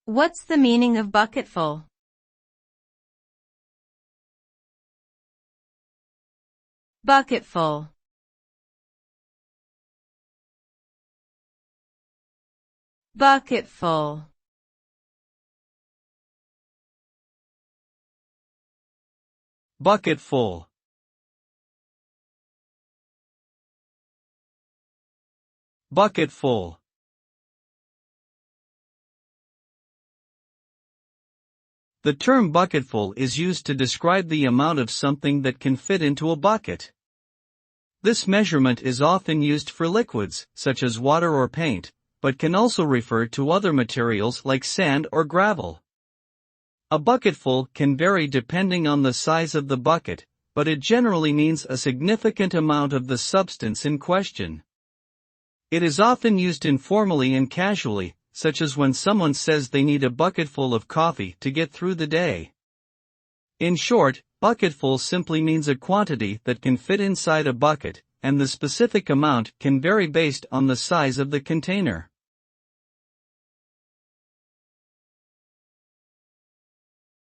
What's the meaning of bucketful? Bucketful. Bucketful. Bucketful. Bucketful. The term bucketful is used to describe the amount of something that can fit into a bucket. This measurement is often used for liquids, such as water or paint, but can also refer to other materials like sand or gravel. A bucketful can vary depending on the size of the bucket, but it generally means a significant amount of the substance in question. It is often used informally and casually, such as when someone says they need a bucketful of coffee to get through the day. In short, bucketful simply means a quantity that can fit inside a bucket, and the specific amount can vary based on the size of the container.